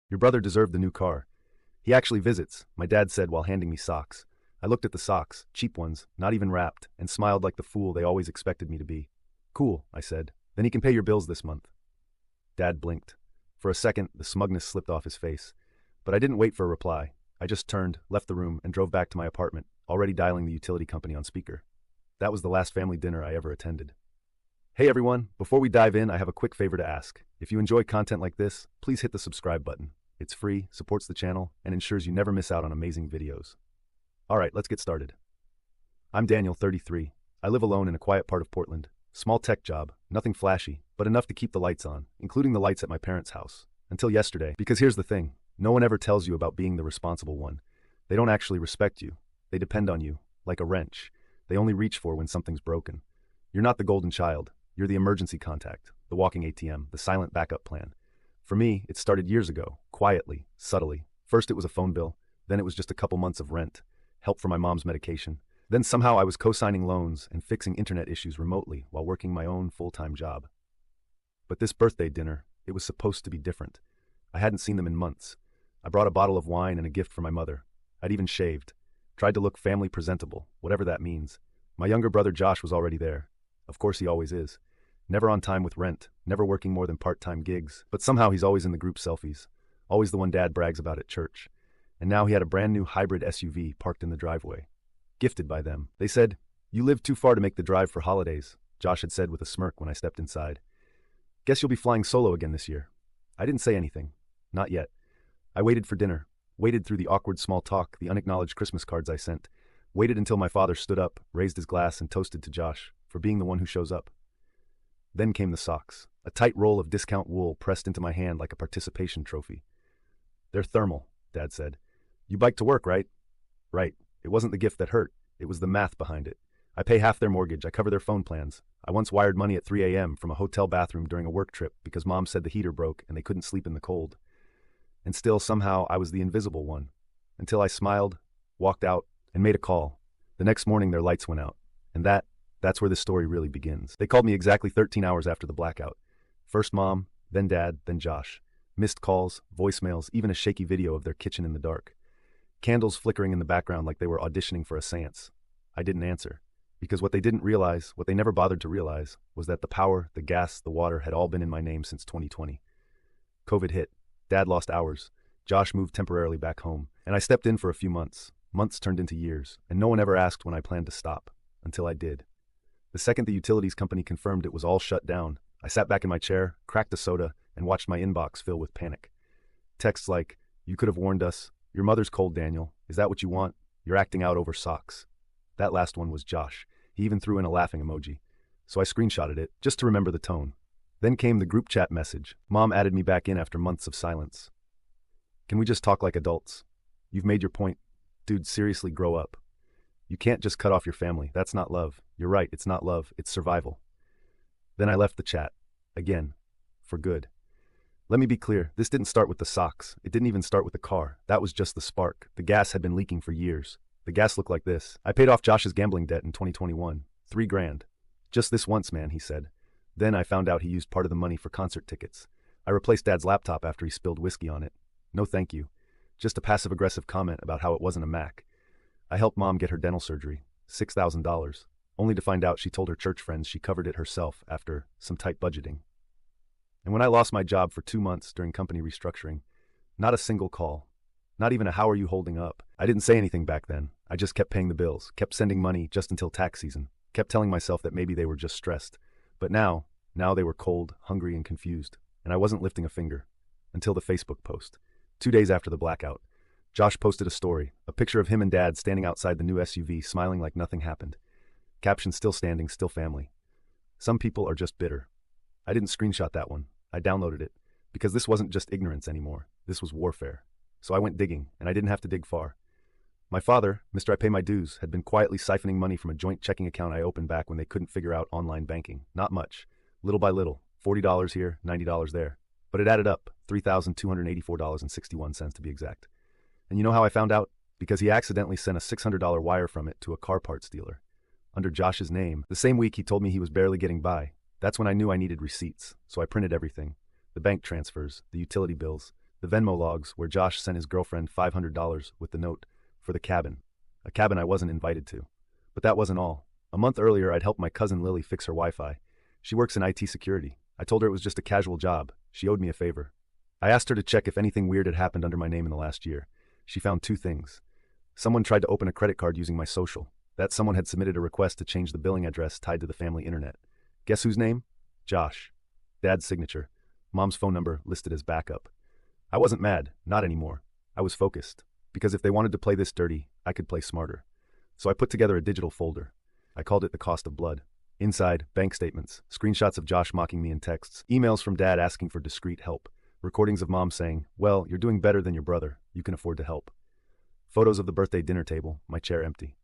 Your brother deserved the new car. He actually visits, my dad said while handing me socks. I looked at the socks, cheap ones, not even wrapped, and smiled like the fool they always expected me to be. Cool, I said. Then he can pay your bills this month. Dad blinked. For a second, the smugness slipped off his face. But I didn't wait for a reply. I just turned, left the room, and drove back to my apartment, already dialing the utility company on speaker. That was the last family dinner I ever attended. Hey everyone, before we dive in, I have a quick favor to ask. If you enjoy content like this, please hit the subscribe button. It's free, supports the channel, and ensures you never miss out on amazing videos. Alright, let's get started. I'm Daniel, 33. I live alone in a quiet part of Portland. Small tech job, nothing flashy, but enough to keep the lights on, including the lights at my parents' house. Until yesterday, because here's the thing, no one ever tells you about being the responsible one. They don't actually respect you. They depend on you, like a wrench. They only reach for when something's broken. You're not the golden child. You're the emergency contact, the walking ATM, the silent backup plan. For me, it started years ago, quietly, subtly. First it was a phone bill, then it was just a couple months of rent, help for my mom's medication. Then somehow I was co-signing loans and fixing internet issues remotely while working my own full-time job. But this birthday dinner, it was supposed to be different. I hadn't seen them in months. I brought a bottle of wine and a gift for my mother. I'd even shaved. Tried to look family presentable, whatever that means. My younger brother Josh was already there. Of course he always is. Never on time with rent, never working more than part-time gigs, but somehow he's always in the group selfies. Always the one Dad brags about at church. And now he had a brand new hybrid SUV parked in the driveway. Gifted by them. They said, "You live too far to make the drive for holidays," Josh had said with a smirk when I stepped inside. "Guess you'll be flying solo again this year." I didn't say anything. Not yet. I waited for dinner. Waited through the awkward small talk, the unacknowledged Christmas cards I sent. Waited until my father stood up, raised his glass, and toasted to Josh for being the one who shows up. Then came the socks. A tight roll of discount wool pressed into my hand like a participation trophy. "They're thermal," Dad said. "You bike to work, right?" Right. It wasn't the gift that hurt. It was the math behind it. I pay half their mortgage. I cover their phone plans. I once wired money at 3 a.m. from a hotel bathroom during a work trip because Mom said the heater broke and they couldn't sleep in the cold. And still, somehow, I was the invisible one. Until I smiled, walked out, and made a call. The next morning, their lights went out. And that's where this story really begins. They called me exactly 13 hours after the blackout. First Mom, then Dad, then Josh. Missed calls, voicemails, even a shaky video of their kitchen in the dark. Candles flickering in the background like they were auditioning for a seance. I didn't answer. Because what they didn't realize, what they never bothered to realize, was that the power, the gas, the water had all been in my name since 2020. COVID hit. Dad lost hours. Josh moved temporarily back home. And I stepped in for a few months. Months turned into years. And no one ever asked when I planned to stop. Until I did. The second the utilities company confirmed it was all shut down, I sat back in my chair, cracked a soda, and watched my inbox fill with panic. Texts like, "You could have warned us. Your mother's cold, Daniel. Is that what you want? You're acting out over socks." That last one was Josh. He even threw in a laughing emoji. So I screenshotted it, just to remember the tone. Then came the group chat message. Mom added me back in after months of silence. "Can we just talk like adults? You've made your point. Dude, seriously, grow up. You can't just cut off your family. That's not love. You're right, it's not love, it's survival." Then I left the chat. Again. For good. Let me be clear, this didn't start with the socks. It didn't even start with the car. That was just the spark. The gas had been leaking for years. The gas looked like this. I paid off Josh's gambling debt in 2021. $3,000. "Just this once, man," he said. Then I found out he used part of the money for concert tickets. I replaced Dad's laptop after he spilled whiskey on it. No thank you. Just a passive-aggressive comment about how it wasn't a Mac. I helped Mom get her dental surgery. $6,000. Only to find out she told her church friends she covered it herself after some tight budgeting. And when I lost my job for 2 months during company restructuring, not a single call. Not even a "how are you holding up?" I didn't say anything back then. I just kept paying the bills, kept sending money just until tax season, kept telling myself that maybe they were just stressed. But now they were cold, hungry, and confused. And I wasn't lifting a finger. Until the Facebook post. 2 days after the blackout. Josh posted a story, a picture of him and Dad standing outside the new SUV, smiling like nothing happened. Caption, "Still standing, still family." Some people are just bitter. I didn't screenshot that one. I downloaded it. Because this wasn't just ignorance anymore. This was warfare. So I went digging, and I didn't have to dig far. My father, Mr. I Pay My Dues, had been quietly siphoning money from a joint checking account I opened back when they couldn't figure out online banking. Not much. Little by little. $40 here, $90 there. But it added up. $3,284.61 to be exact. And you know how I found out? Because he accidentally sent a $600 wire from it to a car parts dealer. Under Josh's name. The same week he told me he was barely getting by. That's when I knew I needed receipts. So I printed everything. The bank transfers, the utility bills, The Venmo logs where Josh sent his girlfriend $500 with the note for the cabin. A cabin I wasn't invited to. But that wasn't all. A month earlier, I'd helped my cousin Lily fix her Wi-Fi. She works in IT security. I told her it was just a casual job. She owed me a favor. I asked her to check if anything weird had happened under my name in the last year. She found 2 things. Someone tried to open a credit card using my social. That someone had submitted a request to change the billing address tied to the family internet. Guess whose name? Josh. Dad's signature. Mom's phone number listed as backup. I wasn't mad, not anymore. I was focused. Because if they wanted to play this dirty, I could play smarter. So I put together a digital folder. I called it the cost of blood. Inside, bank statements, screenshots of Josh mocking me in texts, emails from Dad asking for discreet help, recordings of Mom saying, "Well, you're doing better than your brother. You can afford to help." Photos of the birthday dinner table, my chair empty.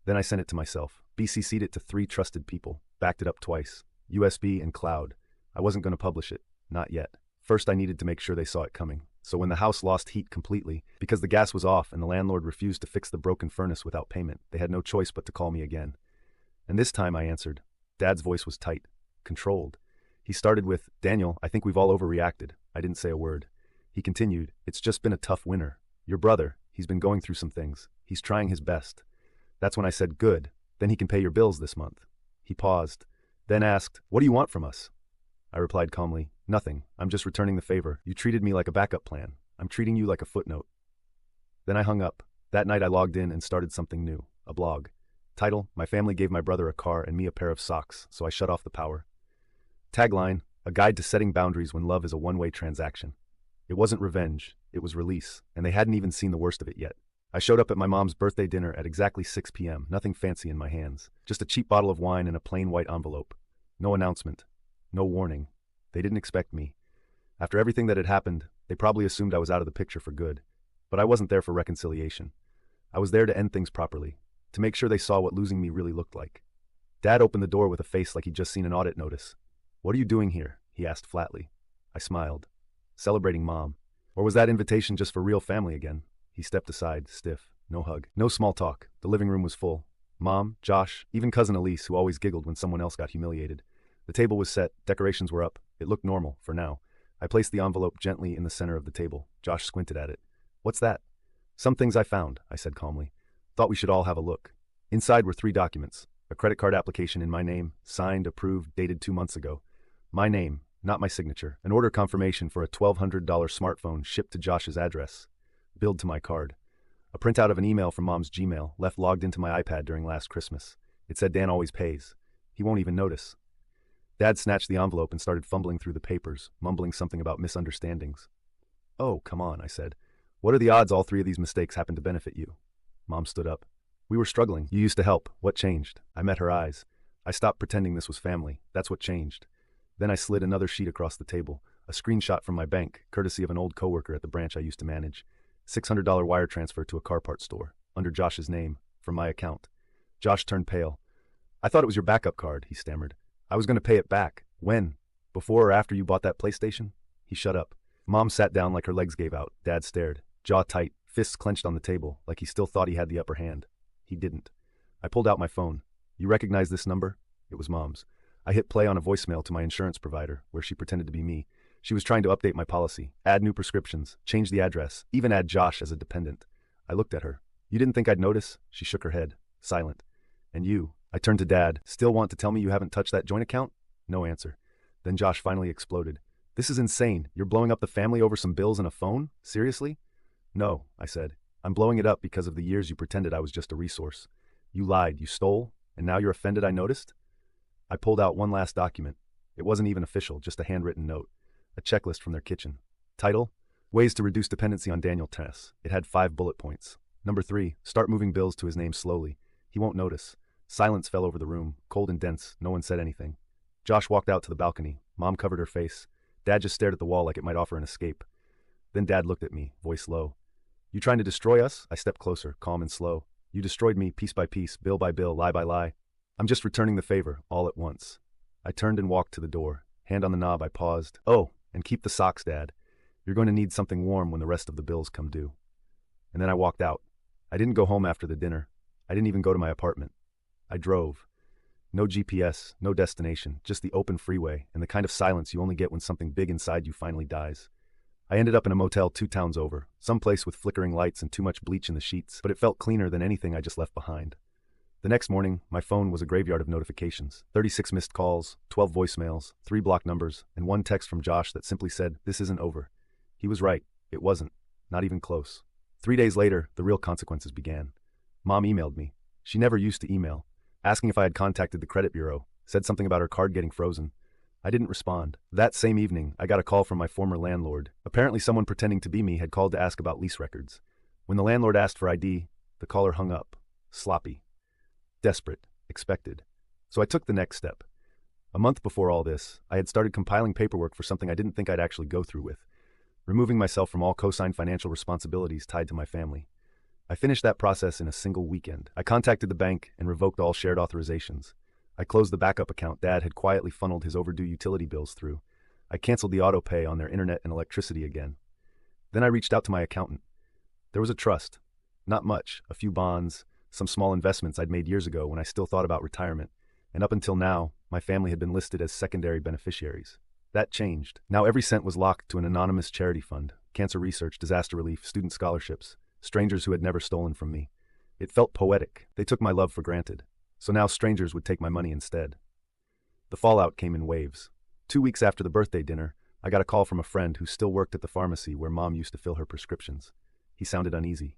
Then I sent it to myself, BCC'd it to 3 trusted people, backed it up twice, USB and cloud. I wasn't going to publish it, not yet. First I needed to make sure they saw it coming. So when the house lost heat completely, because the gas was off and the landlord refused to fix the broken furnace without payment, they had no choice but to call me again. And this time I answered. Dad's voice was tight, controlled. He started with, "Daniel, I think we've all overreacted." I didn't say a word. He continued, "It's just been a tough winter. Your brother, he's been going through some things. He's trying his best." That's when I said, "Good, then he can pay your bills this month." He paused, then asked, "What do you want from us?" I replied calmly, "Nothing. I'm just returning the favor. You treated me like a backup plan. I'm treating you like a footnote." Then I hung up. That night I logged in and started something new, a blog. Title, "My family gave my brother a car and me a pair of socks, so I shut off the power." Tagline, "A guide to setting boundaries when love is a one-way transaction." It wasn't revenge, it was release, and they hadn't even seen the worst of it yet. I showed up at my mom's birthday dinner at exactly 6 p.m., nothing fancy in my hands. Just a cheap bottle of wine and a plain white envelope. No announcement. No warning. They didn't expect me. After everything that had happened, they probably assumed I was out of the picture for good. But I wasn't there for reconciliation. I was there to end things properly, to make sure they saw what losing me really looked like. Dad opened the door with a face like he'd just seen an audit notice. "What are you doing here?" he asked flatly. I smiled. "Celebrating Mom." Or was that invitation just for real family again? He stepped aside, stiff. No hug. No small talk. The living room was full. Mom, Josh, even cousin Elise, who always giggled when someone else got humiliated. The table was set, decorations were up. It looked normal, for now. I placed the envelope gently in the center of the table. Josh squinted at it. "What's that?" "Some things I found," I said calmly. "Thought we should all have a look." Inside were 3 documents. A credit card application in my name, signed, approved, dated 2 months ago. My name, not my signature. An order confirmation for a $1,200 smartphone shipped to Josh's address. Billed to my card. A printout of an email from Mom's Gmail, left logged into my iPad during last Christmas. It said Dan always pays. He won't even notice. Dad snatched the envelope and started fumbling through the papers, mumbling something about misunderstandings. "Oh, come on," I said. "What are the odds all 3 of these mistakes happen to benefit you?" Mom stood up. "We were struggling. You used to help. What changed?" I met her eyes. I stopped pretending this was family. That's what changed. Then I slid another sheet across the table, a screenshot from my bank, courtesy of an old coworker at the branch I used to manage. $600 wire transfer to a car parts store, under Josh's name, from my account. Josh turned pale. "I thought it was your backup card," he stammered. "I was going to pay it back. When? Before or after you bought that PlayStation?" He shut up. Mom sat down like her legs gave out. Dad stared, jaw tight, fists clenched on the table, like he still thought he had the upper hand. He didn't. I pulled out my phone. "You recognize this number?" It was Mom's. I hit play on a voicemail to my insurance provider, where she pretended to be me. She was trying to update my policy, add new prescriptions, change the address, even add Josh as a dependent. I looked at her. "You didn't think I'd notice?" She shook her head, silent. "And you?" I turned to Dad. "Still want to tell me you haven't touched that joint account?" No answer. Then Josh finally exploded. "This is insane. You're blowing up the family over some bills and a phone? Seriously?" "No," I said. "I'm blowing it up because of the years you pretended I was just a resource. You lied, you stole, and now you're offended I noticed?" I pulled out one last document. It wasn't even official, just a handwritten note. A checklist from their kitchen. Title, "Ways to Reduce Dependency on Daniel Tess." It had 5 bullet points. Number 3, start moving bills to his name slowly. He won't notice. Silence fell over the room, cold and dense. No one said anything. Josh walked out to the balcony. Mom covered her face. Dad just stared at the wall like it might offer an escape. Then Dad looked at me, voice low. "You trying to destroy us?" I stepped closer, calm and slow. "You destroyed me piece by piece, bill by bill, lie by lie. I'm just returning the favor, all at once." I turned and walked to the door. Hand on the knob, I paused. "Oh, and keep the socks, Dad. You're going to need something warm when the rest of the bills come due." And then I walked out. I didn't go home after the dinner. I didn't even go to my apartment. I drove. No GPS, no destination, just the open freeway and the kind of silence you only get when something big inside you finally dies. I ended up in a motel 2 towns over, someplace with flickering lights and too much bleach in the sheets, but it felt cleaner than anything I just left behind. The next morning, my phone was a graveyard of notifications. 36 missed calls, 12 voicemails, 3 blocked numbers, and 1 text from Josh that simply said, "This isn't over." He was right. It wasn't. Not even close. 3 days later, the real consequences began. Mom emailed me. She never used to email, asking if I had contacted the credit bureau, said something about her card getting frozen. I didn't respond. That same evening, I got a call from my former landlord. Apparently someone pretending to be me had called to ask about lease records. When the landlord asked for ID, the caller hung up. Sloppy. Desperate. Expected. So I took the next step. A month before all this, I had started compiling paperwork for something I didn't think I'd actually go through with, removing myself from all co-signed financial responsibilities tied to my family. I finished that process in a single weekend. I contacted the bank and revoked all shared authorizations. I closed the backup account Dad had quietly funneled his overdue utility bills through. I canceled the auto pay on their internet and electricity again. Then I reached out to my accountant. There was a trust. Not much, a few bonds, some small investments I'd made years ago when I still thought about retirement, and up until now, my family had been listed as secondary beneficiaries. That changed. Now every cent was locked to an anonymous charity fund, cancer research, disaster relief, student scholarships, strangers who had never stolen from me. It felt poetic. They took my love for granted. So now strangers would take my money instead. The fallout came in waves. 2 weeks after the birthday dinner, I got a call from a friend who still worked at the pharmacy where Mom used to fill her prescriptions. He sounded uneasy.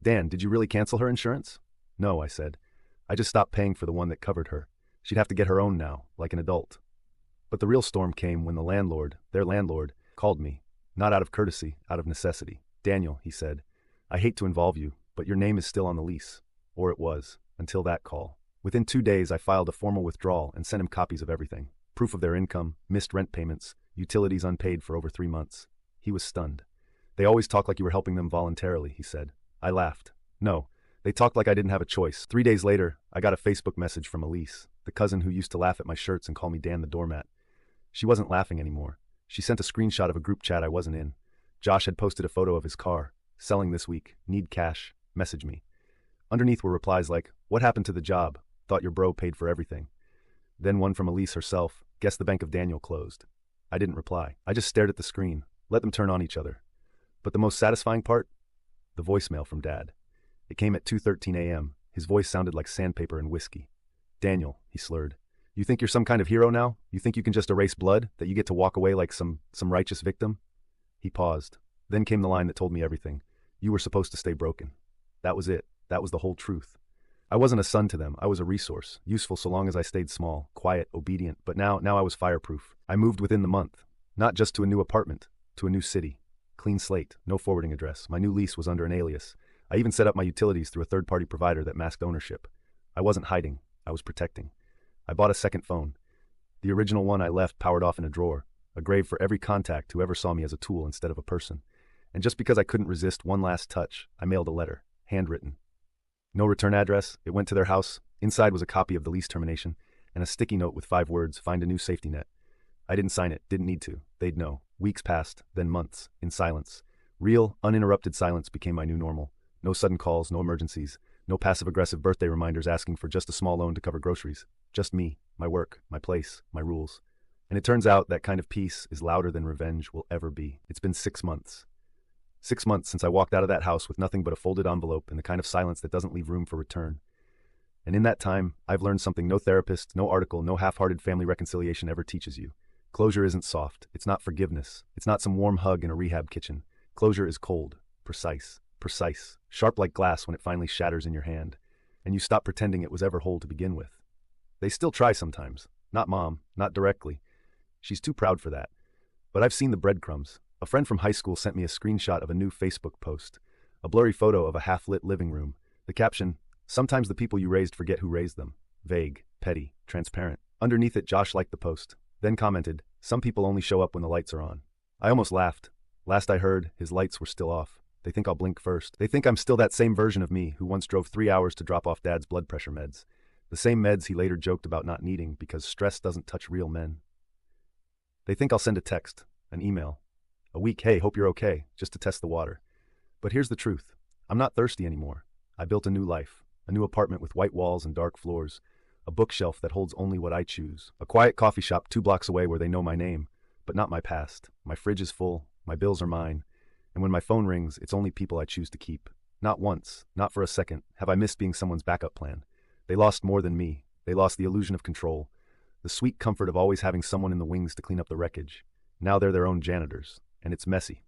"Dan, did you really cancel her insurance?" "No," I said. "I just stopped paying for the one that covered her. She'd have to get her own now, like an adult." But the real storm came when the landlord, their landlord, called me. Not out of courtesy, out of necessity. "Daniel," he said, "I hate to involve you, but your name is still on the lease." Or it was, until that call. Within 2 days, I filed a formal withdrawal and sent him copies of everything. Proof of their income, missed rent payments, utilities unpaid for over 3 months. He was stunned. "They always talk like you were helping them voluntarily," he said. I laughed. "No, they talked like I didn't have a choice." 3 days later, I got a Facebook message from Elise, the cousin who used to laugh at my shirts and call me Dan the doormat. She wasn't laughing anymore. She sent a screenshot of a group chat I wasn't in. Josh had posted a photo of his car. "Selling this week. Need cash. Message me." Underneath were replies like, "What happened to the job? Thought your bro paid for everything." Then one from Elise herself, "Guess the Bank of Daniel closed." I didn't reply. I just stared at the screen, let them turn on each other. But the most satisfying part? The voicemail from Dad. It came at 2:13 a.m. His voice sounded like sandpaper and whiskey. "Daniel," he slurred, "you think you're some kind of hero now? You think you can just erase blood? That you get to walk away like some righteous victim?" He paused. Then came the line that told me everything. "You were supposed to stay broken." That was it. That was the whole truth. I wasn't a son to them. I was a resource, useful so long as I stayed small, quiet, obedient. But now I was fireproof. I moved within the month. Not just to a new apartment, to a new city. Clean slate, no forwarding address. My new lease was under an alias. I even set up my utilities through a third-party provider that masked ownership. I wasn't hiding. I was protecting. I bought a second phone. The original one I left powered off in a drawer, a grave for every contact who ever saw me as a tool instead of a person. And just because I couldn't resist one last touch, I mailed a letter, handwritten. No return address. It went to their house. Inside was a copy of the lease termination and a sticky note with 5 words, "Find a new safety net." I didn't sign it, didn't need to. They'd know. Weeks passed, then months, in silence. Real, uninterrupted silence became my new normal. No sudden calls, no emergencies, no passive-aggressive birthday reminders asking for just a small loan to cover groceries. Just me, my work, my place, my rules. And it turns out that kind of peace is louder than revenge will ever be. It's been 6 months. 6 months since I walked out of that house with nothing but a folded envelope and the kind of silence that doesn't leave room for return. And in that time, I've learned something no therapist, no article, no half-hearted family reconciliation ever teaches you. Closure isn't soft. It's not forgiveness. It's not some warm hug in a rehab kitchen. Closure is cold, precise, sharp like glass when it finally shatters in your hand, and you stop pretending it was ever whole to begin with. They still try sometimes. Not Mom, not directly. She's too proud for that. But I've seen the breadcrumbs. A friend from high school sent me a screenshot of a new Facebook post, a blurry photo of a half-lit living room. The caption, "Sometimes the people you raised forget who raised them." Vague, petty, transparent. Underneath it, Josh liked the post, then commented, "Some people only show up when the lights are on." I almost laughed. Last I heard, his lights were still off. They think I'll blink first. They think I'm still that same version of me who once drove 3 hours to drop off Dad's blood pressure meds. The same meds he later joked about not needing because stress doesn't touch real men. They think I'll send a text, an email, a weak, "Hey, hope you're okay," just to test the water. But here's the truth. I'm not thirsty anymore. I built a new life, a new apartment with white walls and dark floors, a bookshelf that holds only what I choose, a quiet coffee shop 2 blocks away where they know my name, but not my past. My fridge is full, My bills are mine. And when my phone rings, it's only people I choose to keep. Not once, not for a second, have I missed being someone's backup plan. They lost more than me. They lost the illusion of control, the sweet comfort of always having someone in the wings to clean up the wreckage. Now they're their own janitors, and it's messy.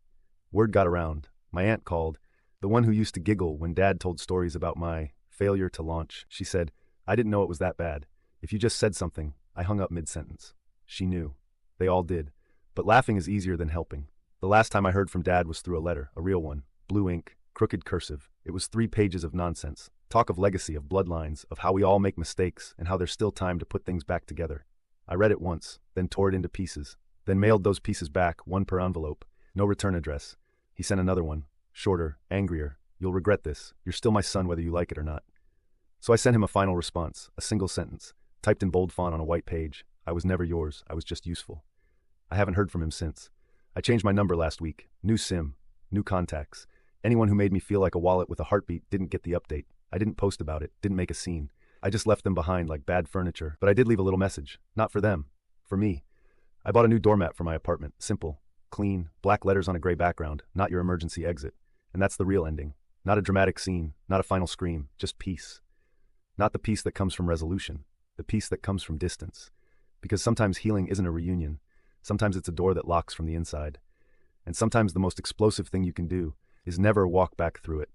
Word got around. My aunt called, the one who used to giggle when Dad told stories about my failure to launch. She said, I didn't know it was that bad. If you just said something, I hung up mid-sentence. She knew. They all did. But laughing is easier than helping. The last time I heard from Dad was through a letter, a real one, blue ink, crooked cursive. It was 3 pages of nonsense. Talk of legacy, of bloodlines, of how we all make mistakes and how there's still time to put things back together. I read it once, then tore it into pieces, then mailed those pieces back, 1 per envelope. No return address. He sent another one, shorter, angrier. You'll regret this. You're still my son whether you like it or not. So I sent him a final response, a single sentence, typed in bold font on a white page. I was never yours. I was just useful. I haven't heard from him since. I changed my number last week. New SIM, new contacts. Anyone who made me feel like a wallet with a heartbeat didn't get the update. I didn't post about it, didn't make a scene. I just left them behind like bad furniture, but I did leave a little message. Not for them. For me. I bought a new doormat for my apartment. Simple, clean, black letters on a gray background, not your emergency exit. And that's the real ending. Not a dramatic scene, not a final scream, just peace. Not the peace that comes from resolution, the peace that comes from distance. Because sometimes healing isn't a reunion. Sometimes it's a door that locks from the inside. And sometimes the most explosive thing you can do is never walk back through it.